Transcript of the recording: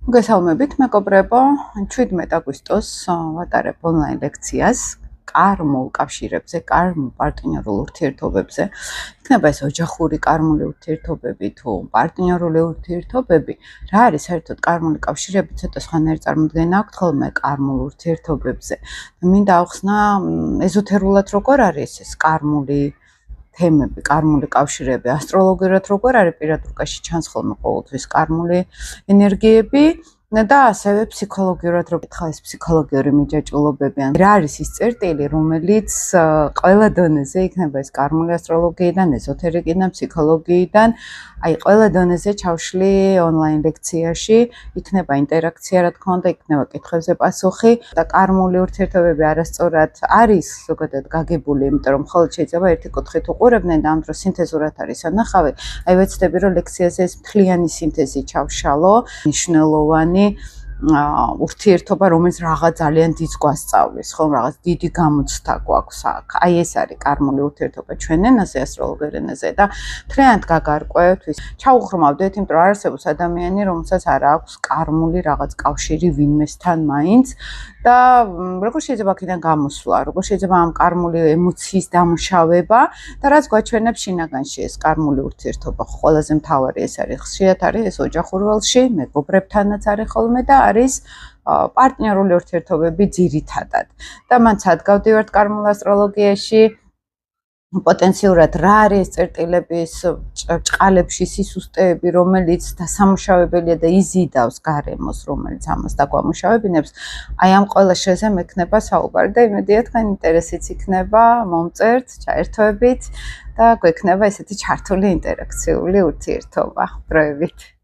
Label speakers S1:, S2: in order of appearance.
S1: მოგესალმებით, მეგობრებო, 17 აგვისტოს ვატარებ ონლაინ ლექციას კარმულ კავშირებზე, კარმულ პარტნიორულ ურთიერთობებზე. იქნება ეს ოჯახური კარმული ურთიერთობები თუ პარტნიორული ურთიერთობები. რა არის საერთოდ კარმული კავშირები? ცოტა სხვანაირი წარმოდგენა აქვს ხოლმე კარმულ ურთიერთობებზე. მინდა ავხსნა ეზოთერულად როგორ არის ეს კარმული თემები, კარმული კავშირები, ასტროლოგიურად როგორ არის პირადურკაში ჩანს ხოლმე ყოველთვის კარმული ენერგიები და ასევე ფსიქოლოგიურად როგორ ხალხის ფსიქოლოგიური მიჯაჭვულობები. რა არის ის წერტილი, რომელიც ყველა დონეზე იქნება ეს კარმული ასტროლოგიიდან, ეზოთერიკიდან, ფსიქოლოგიიდან, აი ყველა დონეზე ჩავშლი ონლაინ ლექციაში, იქნება ინტერაქცია, რა თქმა უნდა, იქნება კითხვებზე პასუხი და კარმული ურთიერთობები არასწორად არის ზოგადად გაგებული, იმიტომ რომ მხოლოდ შეიძლება ერთი კუთხით უყურებდნენ და ამ დროს სინთეზურად არის ანახავი. აი ვეცდები რომ ლექციაზე ეს მთლიანი სინთეზი ჩავშალო, მნიშვნელოვანი ურთიერთობა, რომელიც რაღაც ძალიან დიდს გვასწავლის, ხო, რაღაც დიდი გამოცდა გვაქვს აქ. აი ეს არის კარმული ურთიერთობა ჩვენ ენაზე, ასტროლოგიურ ენაზე და მთლიანად გაგარკვევთ, ჩაუღრმავდეთ, იმიტომ რომ არსებობს ადამიანი, რომელსაც არ აქვს კარმული რაღაც კავშირი ვინმესთან მაინც და როგორ შეიძლება აქედან გამოსვლა, როგორ შეიძლება ამ კარმული ემოციის დამუშავება და რაც გვაჩვენებს შინაგანში ეს კარმული ურთიერთობა. ყველაზე მთავარი ეს არის, ხშირად არის ეს ოჯახურ ველში, მეგობრებთანაც არის ხოლმე და არის პარტნიორული ურთიერთობები ძირითადად. და მან სადგავდივართ კარმულ ასტროლოგიაში პოტენციურად რა არის წერტილების ჭყალებში სისუსტეები, რომელიც დასამუშავებელია და იზიდავს გარემოს, რომელიც ამას დაგვამუშავებინებს. აი ამ ყველა შეზე მექნება საუბარი და იმედია თქვენ ინტერესიც იქნება, მომწერთ, ჩაერთვებით და გვექნება ესეთი ჩართული ინტერაქციული ურთიერთობა. დროებით.